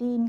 3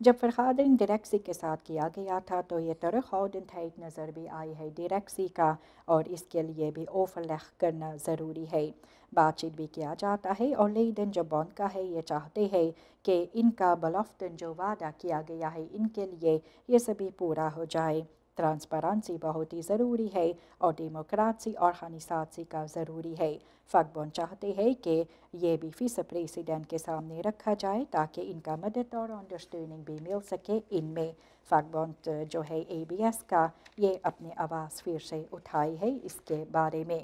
جب فرخادن ڈیریکسی کے ساتھ کیا گیا تھا تو یہ ترخودن تھیٹ نظر بھی آئی ہے ڈیریکسی کا، اور اس کے لیے بھی اوفرلیخ کرنا ضروری ہے۔ بات چیت بھی کیا جاتا ہے اور لیدن جو بونڈ کا ہے یہ چاہتے ہیں کہ ان کا بلفتن جو وعدہ کیا گیا ہے ان کے لیے یہ سبھی پورا ہو جائے۔ ٹرانسپیرنسی بہت ہی ضروری ہے اور ڈیموکراسی اور خنیساتسی کا ضروری ہے۔ فگبون چاہتے ہیں کہ یہ بھی وائس پریزیڈنٹ کے سامنے رکھا جائے تاکہ ان کا مدد اور انڈرسٹینڈنگ بھی مل سکے ان میں۔ فگبون جو ہے ABS کا یہ اپنی آواز پھر سے اٹھائی ہے اس کے بارے میں۔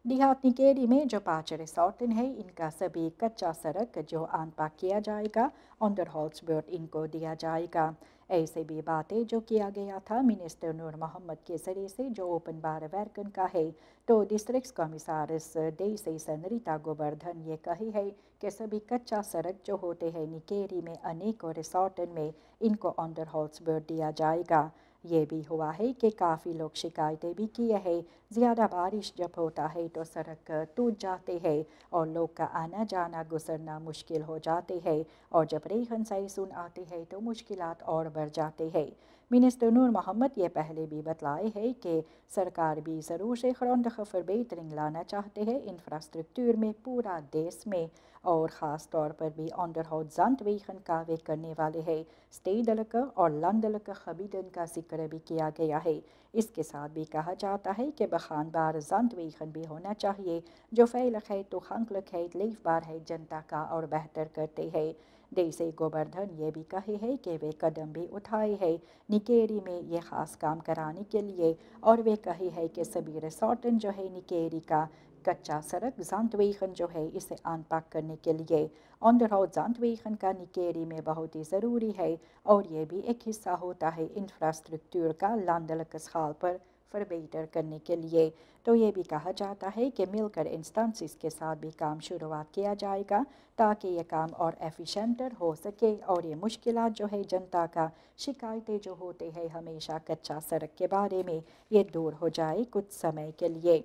دیہات نکیری میں جو 5 ریسارٹن ہے ان کا سبھی کچا سڑک جو انپاک کیا جائے گا انڈر ہالسبرٹ ان کو دیا جائے گا۔ ایسے بھی باتیں جو کیا گیا تھا منسٹر نور محمد کے ذریعے سے جو اوپن بار ورکن کا ہے تو ڈسٹرکٹ کمسارس ڈی سی سنریتا گوبردھن یہ کہی ہے کہ سبھی کچا سڑک جو ہوتے ہیں نکیری میں انیکوں ریسارٹن میں ان کو انڈر ہالسبرٹ دیا جائے گا۔ یہ بھی ہوا ہے کہ کافی لوگ شکایتیں بھی کیے ہیں، زیادہ بارش جب ہوتا ہے تو سڑک ٹوٹ جاتے ہیں اور لوگ کا آنا جانا گزرنا مشکل ہو جاتے ہیں، اور جب ریحن سیسون آتے ہیں تو مشکلات اور بڑھ جاتے ہیں۔ منسٹر نور محمد یہ پہلے بھی بتلائے ہیں کہ سرکار بھی ضرور سے خروندخ بہترین لانا چاہتے ہیں انفراسٹرکچر میں پورا دیس میں، اور خاص طور پر بھی انڈر ہاؤس زنت ویخن کاوے کرنے والے ہیں۔ اسٹیڈلک اور لندلک خبیدن کا ذکر بھی کیا گیا ہے۔ اس کے ساتھ بھی کہا جاتا ہے کہ بخان بار زنت ویخن بھی ہونا چاہیے جو فیلک ہے تو خنکلک ہے لیف بار ہے جنتا کا اور بہتر کرتے ہیں۔ ڈیسی گوبردھن یہ بھی کہے ہے کہ وہ قدم بھی اٹھائے ہیں نکیری میں یہ خاص کام کرانے کے لیے، اور وہ کہی ہے کہ سبھی ریسارٹن جو ہے نکیری کا کچا سڑک زنت ویخن جو ہے اسے انپاک کرنے کے لیے انڈر ہاؤس زنت ویخن کا نکیری میں بہت ہی ضروری ہے، اور یہ بھی ایک حصہ ہوتا ہے انفراسٹرکچر کا لندلک اسخال پر فربیٹر کرنے کے لیے۔ تو یہ بھی کہا جاتا ہے کہ مل کر انسٹنسز کے ساتھ بھی کام شروعات کیا جائے گا تاکہ یہ کام اور ایفیشینٹر ہو سکے، اور یہ مشکلات جو ہے جنتا کا شکایتیں جو ہوتے ہیں ہمیشہ کچا سڑک کے بارے میں یہ دور ہو جائے کچھ سمے کے لیے۔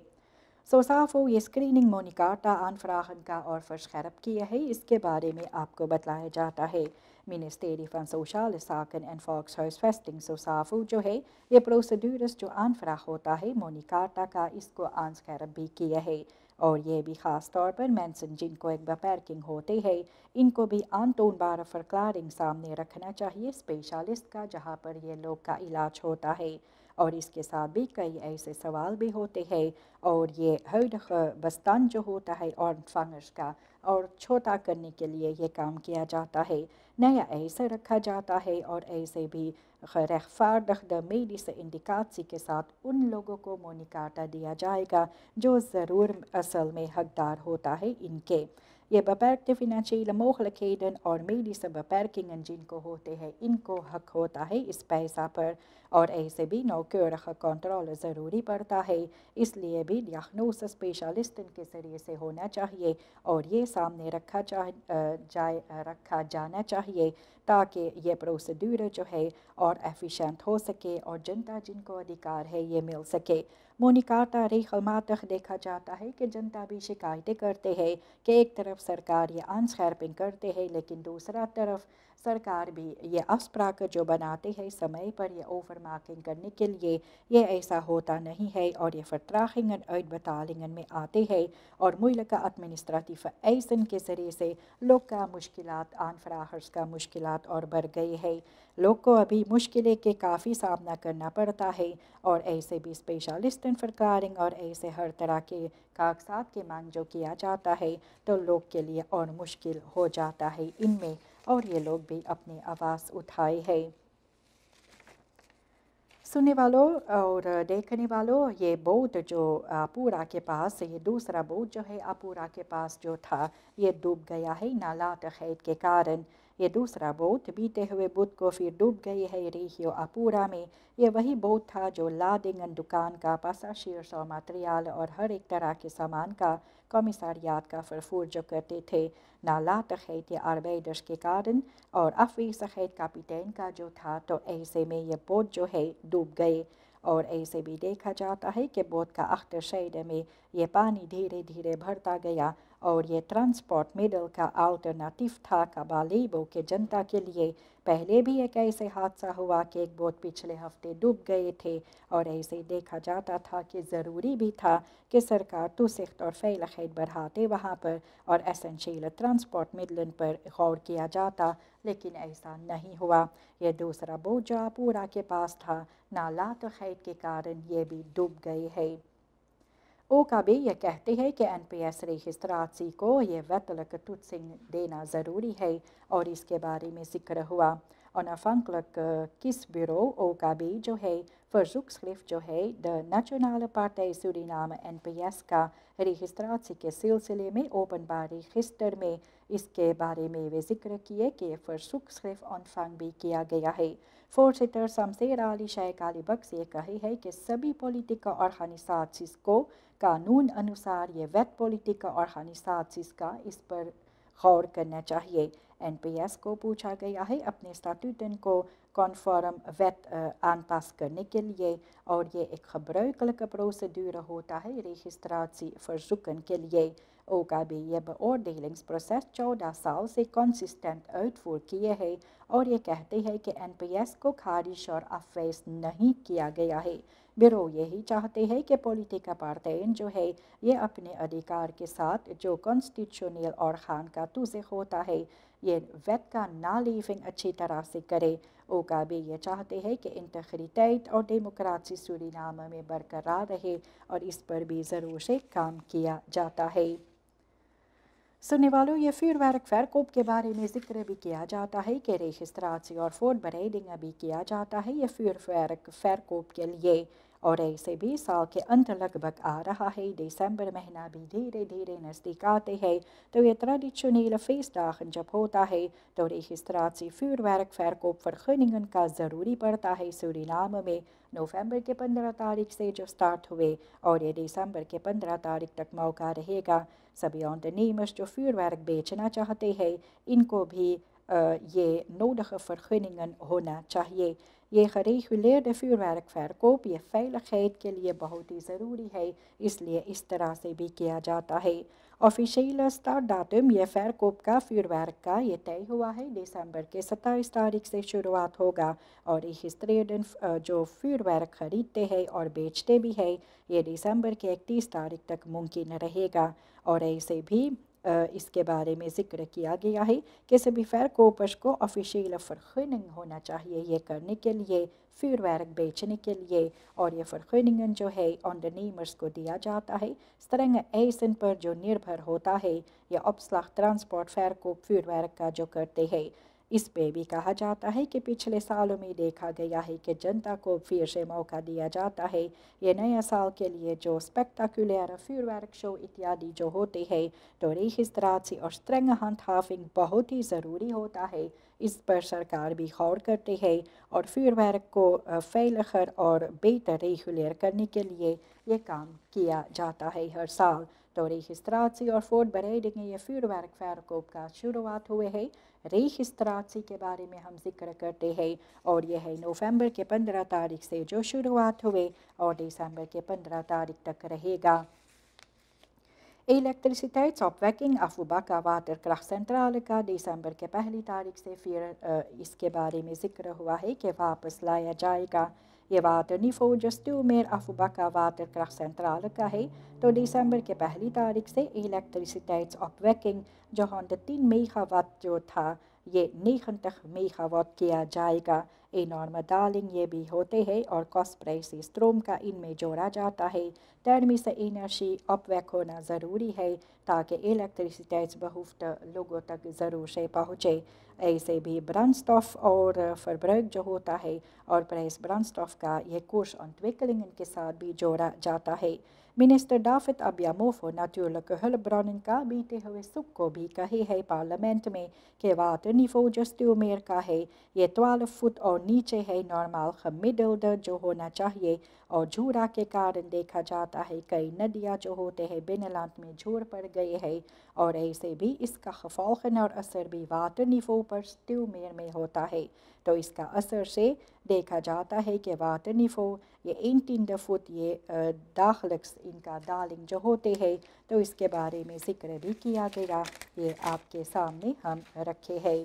سوسافو یہ اسکریننگ مونیکارٹا آن فراہن کا اور فرش خراب کیا ہے اس کے بارے میں آپ کو بتلایا جاتا ہے۔ منسٹری فن سوشال ساکن اینڈ فاکس ہاؤس فیسٹنگ سوسافو جو ہے یہ پروسیڈورس جو آن فراہ ہوتا ہے مونیکارٹا کا اس کو آن خراب بھی کیا ہے، اور یہ بھی خاص طور پر مینسن جن کو ایک بپیرکنگ ہوتے ہیں ان کو بھی آن تون بار فرکلارنگ سامنے رکھنا چاہیے اسپیشلسٹ کا جہاں پر یہ لوگ کا علاج ہوتا ہے۔ اور اس کے ساتھ بھی کئی ایسے سوال بھی ہوتے ہیں، اور یہ ہرڈخ بستان جو ہوتا ہے اور فنگس کا اور چھوٹا کرنے کے لیے یہ کام کیا جاتا ہے، نیا ایسے رکھا جاتا ہے، اور ایسے بھی رخفاردخ دا میڈیس انڈیکاتسی کے ساتھ ان لوگوں کو مونیکارٹا دیا جائے گا جو ضرور اصل میں حقدار ہوتا ہے ان کے۔ یہ بپیرکتے فنانشیل موخلکیدن اور میڈیس بپیرکنگن جن کو ہوتے ہیں ان کو حق ہوتا ہے اس پیسہ پر، اور ایسے بھی نوکرخ کنٹرول ضروری پڑتا ہے، اس لیے بھی ڈیاگنوس اسپیشلسٹن کے ذریعے سے ہونا چاہیے اور یہ سامنے رکھا جانا چاہیے تاکہ یہ پروسیڈور جو ہے اور ایفیشینٹ ہو سکے اور جنتا جن کو ادھیکار ہے یہ مل سکے۔ مونیکارٹا ریخلماتخ دیکھا جاتا ہے کہ جنتا بھی شکایتیں کرتے ہیں کہ ایک طرف سرکار یہ انسخیرپنگ کرتے ہیں لیکن دوسرا طرف سرکار بھی یہ اسپراک جو بناتے ہیں سمے پر یہ اوور مارکنگ کرنے کے لیے یہ ایسا ہوتا نہیں ہے، اور یہ فرٹراخنگن ایڈ بتالنگن میں آتے ہیں اور ملک کا ایڈمنسٹریٹیو ایسن کے ذریعے سے لوگ کا مشکلات آن فراہرز کا مشکلات اور بڑھ گئی ہے۔ لوگ کو ابھی مشکلیں کے کافی سامنا کرنا پڑتا ہے، اور ایسے بھی اسپیشلسٹن فرکلارنگ اور ایسے ہر طرح کے کاغذات کے مانگ جو کیا جاتا ہے تو لوگ کے لیے اور مشکل ہو جاتا ہے ان میں، اور یہ لوگ بھی اپنی آواز اٹھائے ہیں۔ سننے والوں اور دیکھنے والوں، یہ بوٹ جو اپورا کے پاس یہ دوسرا بوٹ جو ہے اپورا کے پاس جو تھا یہ ڈوب گیا ہے نالات خیت کے کارن۔ یہ دوسرا بوٹ بیتے ہوئے بدھ کو پھر ڈوب گئی ہے ریہیو اپورا میں۔ یہ وہی بوٹ تھا جو لادنگن دکان کا پاساشیرس اور مٹریال اور ہر ایک طرح کے سامان کا کمیساریات کا فرفور جو کرتے تھے۔ نالات خیت آربیڈرس کے کارن اور افویس خیت کاپیٹین کا جو تھا تو ایسے میں یہ بوٹ جو ہے ڈوب گئے، اور ایسے بھی دیکھا جاتا ہے کہ بوٹ کا اختر شیڈ میں یہ پانی دھیرے دھیرے بڑھتا گیا اور یہ ٹرانسپورٹ مڈل کا آلٹرنیٹیو تھا کابالیبو کے جنتا کے لیے۔ پہلے بھی ایک ایسے حادثہ ہوا کہ ایک بوٹ پچھلے ہفتے ڈوب گئے تھے اور ایسے دیکھا جاتا تھا کہ ضروری بھی تھا کہ سرکار تو سخت اور فعل خیر بڑھاتے وہاں پر اور اسینشیل ٹرانسپورٹ مڈلن پر غور کیا جاتا، لیکن ایسا نہیں ہوا۔ یہ دوسرا بوٹ جو آپورا کے پاس تھا، نالات خیر کے کارن یہ بھی ڈوب گئے ہے۔ اوکابے یہ کہتے ہیں کہ این پی ایس ریجسٹراسی کو یہ ویتلک ٹوٹسنگ دینا ضروری ہے اور اس کے بارے میں ذکر ہوا۔ onafhankelijk kiesbureau اوکابے جو ہے verzoekschrift جو ہے The Nationale Partij Suriname NPS کا ریجسٹراسی کے سلسلے میں openbaar register میں اس کے بارے میں وہ ذکر کیے کہ verzoekschrift ontvang بھی کیا گیا ہے۔ voorzitter شمشیر علی شیخ علی بخش یہ کہے ہے کہ سبھی پولیٹیکا آرگنائزیشنز کو قانون انوسار یہ ویت پولیٹیکا آرگنائزیشنز کا اس پر غور کرنا چاہیے۔ این پی ایس کو پوچھا گیا ہے اپنے اسٹیٹوٹن کو کنفارم ویت آن پاس کرنے کے لیے اور یہ ایک gebruikelijke procedure ہوتا ہے ریجسٹراسی verzoeken کے لیے۔ اوکابے یہ beoordelingsproces 14 سال سے کنسسٹنٹ uitvoer کیے ہے اور یہ کہتے ہیں کہ این پی ایس کو خارج اور افویض نہیں کیا گیا ہے۔ بیرو یہی چاہتے ہیں کہ پولیٹیکا پارٹیاں جو ہے یہ اپنے ادھیکار کے ساتھ جو کانسٹیٹیوشنل اور خان کا توثیق ہوتا ہے یہ ویت کا نالیونگ اچھی طرح سے کرے۔ اوکابے یہ چاہتے ہیں کہ انٹیگریٹی اور ڈیموکراسی سورینام میں برقرار رہے اور اس پر بھی ضرور سے کام کیا جاتا ہے۔ سننے والوں یہ vuurwerk verkoop کے بارے میں ذکر بھی کیا جاتا ہے کہ ریجسٹراسی اور voorbereiding بھی کیا جاتا ہے یہ vuurwerk verkoop کے لیے اور ایسے بھی سال کے انت لگ بھگ آ رہا ہے۔ دسمبر مہینہ بھی دھیرے دھیرے نزدیک آتے ہیں تو یہ ٹریڈیشنل فیس داغن جب ہوتا ہے تو ریجسٹراسی vuurwerk verkoop vergunningen کا ضروری پڑتا ہے۔ سورینام میں نومبر کے 15 تاریخ سے جو سٹارٹ ہوئے اور یہ دسمبر کے 15 تاریخ تک موقع رہے گا۔ سبھی ondernemers جو vuurwerk بیچنا چاہتے ہیں ان کو بھی یہ nodige vergunningen ہونا چاہیے۔ یہ gereguleerde vuurwerk verkoop یہ فعل خیر کے لیے بہت ہی ضروری ہے، اس لیے اس طرح سے بھی کیا جاتا ہے۔ آفیشیل اسٹارٹ ڈاٹم یہ verkoop کا vuurwerk کا یہ طے ہوا ہے دسمبر کے 27 تاریخ سے شروعات ہوگا اور registrerden جو vuurwerk خریدتے ہیں اور بیچتے بھی ہیں یہ دسمبر کے 31 تاریخ تک ممکن رہے گا اور ایسے بھی اس کے بارے میں ذکر کیا گیا ہے کہ سبھی verkopers کو آفیشیل vergunning ہونا چاہیے یہ کرنے کے لیے vuurwerk بیچنے کے لیے اور یہ vergunningen جو ہے ondernemers کو دیا جاتا ہے strenge eisen پر جو نربھر ہوتا ہے یہ opslag transport verkoop vuurwerk کا جو کرتے ہیں۔ اس پہ بھی کہا جاتا ہے کہ پچھلے سالوں میں دیکھا گیا ہے کہ جنتا کو پھر سے موقع دیا جاتا ہے یہ نیا سال کے لیے جو اسپیکٹاکولر vuurwerk شو اتیادی جو ہوتے ہیں تو ریجسٹراسی اور strenge handhaving بہت ہی ضروری ہوتا ہے۔ اس پر سرکار بھی غور کرتے ہیں اور vuurwerk کو veiliger اور بہتر ریگولر کرنے کے لیے یہ کام کیا جاتا ہے ہر سال۔ تو ریجسٹراسی اور voorbereiding یہ vuurwerk verkoop کا شروعات ہوئے ہیں۔ ریجسٹراسی کے بارے میں ہم ذکر کرتے ہیں اور یہ ہے نومبر کے 15 تاریخ سے جو شروعات ہوئے اور دسمبر کے 15 تاریخ تک رہے گا۔ elektriciteitsopwekking Abu Bakar waterkrachtcentrale کا دسمبر کے 1 تاریخ سے پھر اس کے بارے میں ذکر ہوا ہے کہ واپس لایا جائے گا۔ یہ waterniveau gestuurmeer Abu Bakar waterkrachtcentrale کا ہے تو دسمبر کے 1 تاریخ سے elektriciteitsopwekking جو 110 میگا واٹ جو تھا یہ 90 میگا واٹ کیا جائے گا۔ انارم ڈالنگ یہ بھی ہوتے ہیں اور کاسپریسی اسٹروم کا ان میں جوڑا جاتا ہے۔ ترمیس انرجی opwek ہونا ضروری ہے تاکہ الیکٹریسٹیز بہت لوگوں تک ضرور سے پہنچے۔ ایسے بھی برانسٹاف اور فربرگ جو ہوتا ہے اور پریس برانسٹاف کا یہ کورس ontwikkelingen کے ساتھ بھی جوڑا جاتا ہے۔ منسٹر ڈافت ابیاموفو natuurlijke hulpbronnen کا بیتے ہوئے سکھ کو بھی کہے ہے پارلیمنٹ میں کہ waterniveau gestuurmeer کا ہے یہ 12 فٹ اور اور نیچے ہے نارمل گemiddelde جو ہونا چاہیے، اور جھوڑا کے کارن دیکھا جاتا ہے کئی ندیاں جو ہوتے ہیں بینلانٹ میں جھوڑ پڑ گئے ہیں، اور ایسے بھی اس کا خفالخن اور اثر بھی واٹر نیفو پر سٹیومیر میں ہوتا ہے۔ تو اس کا اثر سے دیکھا جاتا ہے کہ واٹر نیفو یہ 18 فٹ یہ داخلکس ان کا دالنگ جو ہوتے ہیں، تو اس کے بارے میں ذکر بھی کیا گیا، یہ آپ کے سامنے ہم رکھے ہیں۔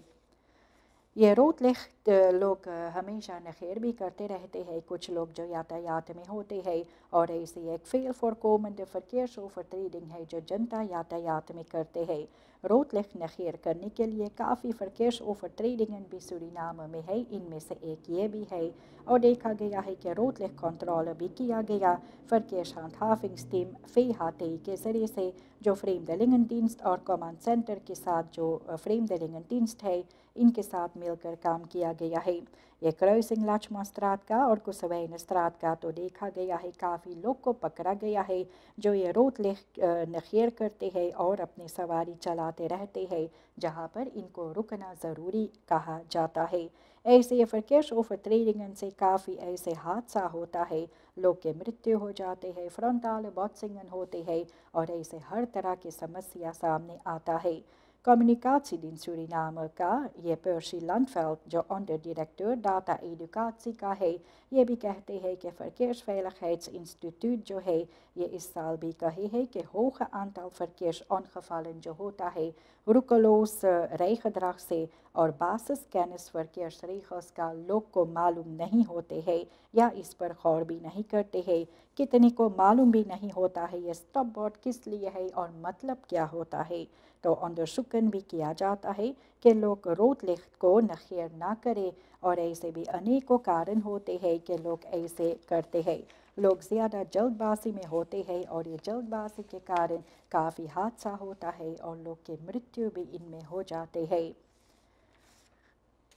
یہ روٹ لکھ لوگ ہمیشہ نخیر بھی کرتے رہتے ہیں، کچھ لوگ جو یاتایات میں ہوتے ہیں، اور ایسی ایک فیل فور کومنڈ فرکیش اوور ٹریڈنگ ہے جو جنتا یاتایات میں کرتے ہیں۔ روٹ لکھ نخیر کرنے کے لیے کافی فرکیش اوور ٹریڈنگ بھی سورینام میں ہے، ان میں سے ایک یہ بھی ہے، اور دیکھا گیا ہے کہ روٹ لکھ کنٹرول بھی کیا گیا فرکیش ہانٹ ہافنگ سٹیم فی ہاتھی کے ذریعے سے، جو فریم دلنگن ڈینسٹ اور کمانڈ سینٹر کے ساتھ جو فریم دلنگن ڈینسٹ ہے ان کے ساتھ مل کر کام کیا گیا ہے۔ یہ کروسنگ لاچما استراد کا اور کسوین استراد کا تو دیکھا گیا ہے کافی لوگ کو پکڑا گیا ہے جو یہ روٹ لکھ نخیر کرتے ہیں اور اپنی سواری چلاتے رہتے ہیں جہاں پر ان کو رکنا ضروری کہا جاتا ہے۔ ایسے فرکیش اوور ٹریڈنگ سے کافی ایسے حادثہ ہوتا ہے، لوگ کے مرتیو ہو جاتے ہیں، فرنٹال بوٹسنگن ہوتے ہیں، اور ایسے ہر طرح کی سمسیا سامنے آتا ہے۔ کمیونیکاtie دین سورینام کا یہ پرسی لانڈفیلڈ جو انڈر ڈائریکٹر ڈاٹا ایڈوکاtie کا ہے، یہ بھی کہتے ہیں کہ فرکیش ویلیgheids انسٹیٹیوٹ جو ہے یہ اس سال بھی کہے ہے کہ ہوگا aantal فرکیش ongevallen جو ہوتا ہے رکلوس rijgedrag سے اور باسس کینس فرکیش ریخس کا لوگ کو معلوم نہیں ہوتے ہیں یا اس پر غور بھی نہیں کرتے ہیں، کتنے کو معلوم بھی نہیں ہوتا ہے یہ اسٹاپ بورڈ کس لیے ہے اور مطلب کیا ہوتا ہے۔ تو اندرسکن بھی کیا جاتا ہے کہ لوگ روٹ لکھ کو نخیر نہ کرے، اور ایسے بھی انیکوں کارن ہوتے ہیں کہ لوگ ایسے کرتے ہیں، لوگ زیادہ جلد بازی میں ہوتے ہیں اور یہ جلد بازی کے کارن کافی حادثہ ہوتا ہے اور لوگ کے مرتیو بھی ان میں ہو جاتے ہیں۔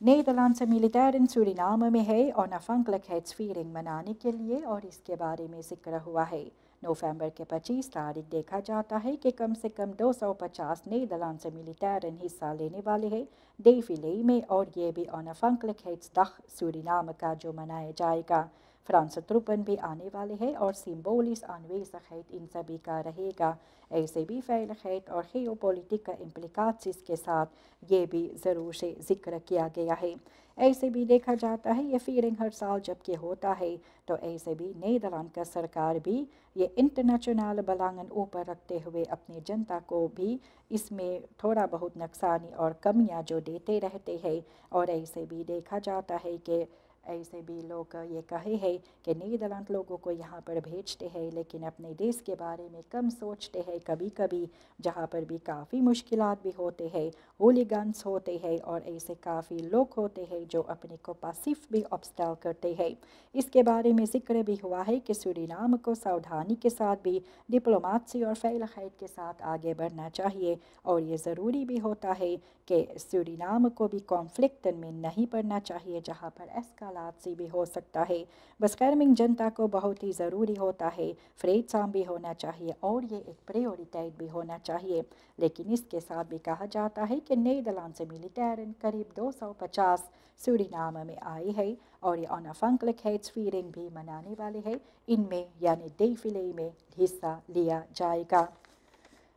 نیدرلینڈ سے ملیٹیرن سورینام میں ہے onafhankelijkheidsviering منانے کے لیے، اور اس کے بارے میں ذکر ہوا ہے۔ نومبر کے 25 تاریخ دیکھا جاتا ہے کہ کم سے کم 250 نیدرلینڈ سے ملیٹیرن حصہ لینے والے ہیں ڈیفیلے میں، اور یہ بھی onafhankelijkheidsdag سورینام کا جو منایا جائے گا۔ فرانس ٹروپن بھی آنے والے ہیں اور سمبولس aanwezigheid ان سبھی کا رہے گا۔ ایسے بھی veiligheid اور geopolitieke implicaties کے ساتھ یہ بھی ضرور سے ذکر کیا گیا ہے۔ ایسے بھی دیکھا جاتا ہے یہ فیئرنگ ہر سال جب کہ ہوتا ہے تو ایسے بھی نیدرلینڈ کا سرکار بھی یہ انٹرنیشنل بلانگن اوپر رکھتے ہوئے اپنی جنتا کو بھی اس میں تھوڑا بہت نقصانی اور کمیاں جو دیتے رہتے ہیں، اور ایسے بھی دیکھا جاتا ہے کہ ایسے بھی لوگ یہ کہے ہیں کہ نیدرلینڈ لوگوں کو یہاں پر بھیجتے ہیں لیکن اپنے دیش کے بارے میں کم سوچتے ہیں، کبھی کبھی جہاں پر بھی کافی مشکلات بھی ہوتے ہیں، ہولیگنس ہوتے ہیں اور ایسے کافی لوگ ہوتے ہیں جو اپنے کو پاسیف بھی obstacle کرتے ہیں۔ اس کے بارے میں ذکر بھی ہوا ہے کہ سورینام کو ساودھانی کے ساتھ بھی ڈپلوماسی اور veiligheid کے ساتھ آگے بڑھنا چاہیے، اور یہ ضروری بھی ہوتا ہے کہ سورینام کو بھی کانفلکٹ میں نہیں پڑنا چاہیے جہاں پر اسکالاتسی بھی ہو سکتا ہے۔ بسکرمنگ جنتا کو بہت ہی ضروری ہوتا ہے، فریڈ سام بھی ہونا چاہیے اور یہ ایک پریورٹی بھی ہونا چاہیے، لیکن اس کے ساتھ بھی کہا جاتا ہے کہ نیدرلینڈ سے ملیٹیرن قریب 250 سورینام میں آئے ہیں اور یہ onafhankelijkheidsviering بھی منانے والے ہیں، ان میں یعنی ڈیفیلے میں حصہ لیا جائے گا۔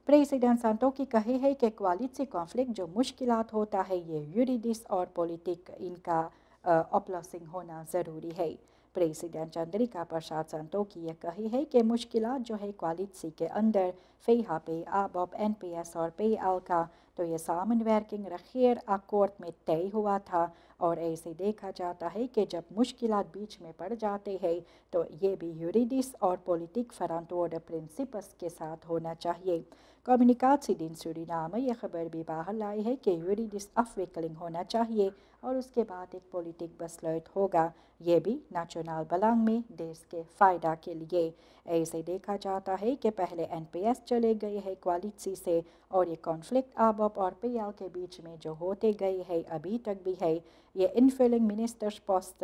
پریزیڈنٹ سانٹوکی کہے ہے کہ کوالٹسی کانفلکٹ جو مشکلات ہوتا ہے یہ یوریڈس اور پولیٹک ان کا اپلاسنگ ہونا ضروری ہے۔ پریزیڈنٹ چندریکا پرساد سانٹوکی یہ کہے ہے کہ مشکلات جو ہے کوالٹسی کے اندر فیہا پے آباب این پی ایس اور پے ایل کا تو یہ سامن ورکنگ رخیر اکورڈ میں طے ہوا تھا، اور ایسے دیکھا جاتا ہے کہ جب مشکلات بیچ میں پڑ جاتے ہیں تو یہ بھی یوریڈس اور پولیٹک فرانٹورڈ پرنسپس کے ساتھ ہونا چاہیے۔ کمیونیکاtie دین سورینام یہ خبر بھی باہر لائی ہے کہ یوریڈس afwikkeling ہونا چاہیے اور اس کے بعد ایک پولیٹک بسلٹ ہوگا، یہ بھی نیشنل بلانگ میں دیش کے فائدہ کے لیے۔ ایسے دیکھا جاتا ہے کہ پہلے این پی ایس چلے گئے ہیں کوالٹسی سے، اور یہ کانفلکٹ آباب اور پی ایل کے بیچ میں جو ہوتے گئے ہیں ابھی تک بھی ہے۔ یہ انفلنگ منسٹرز پوسٹ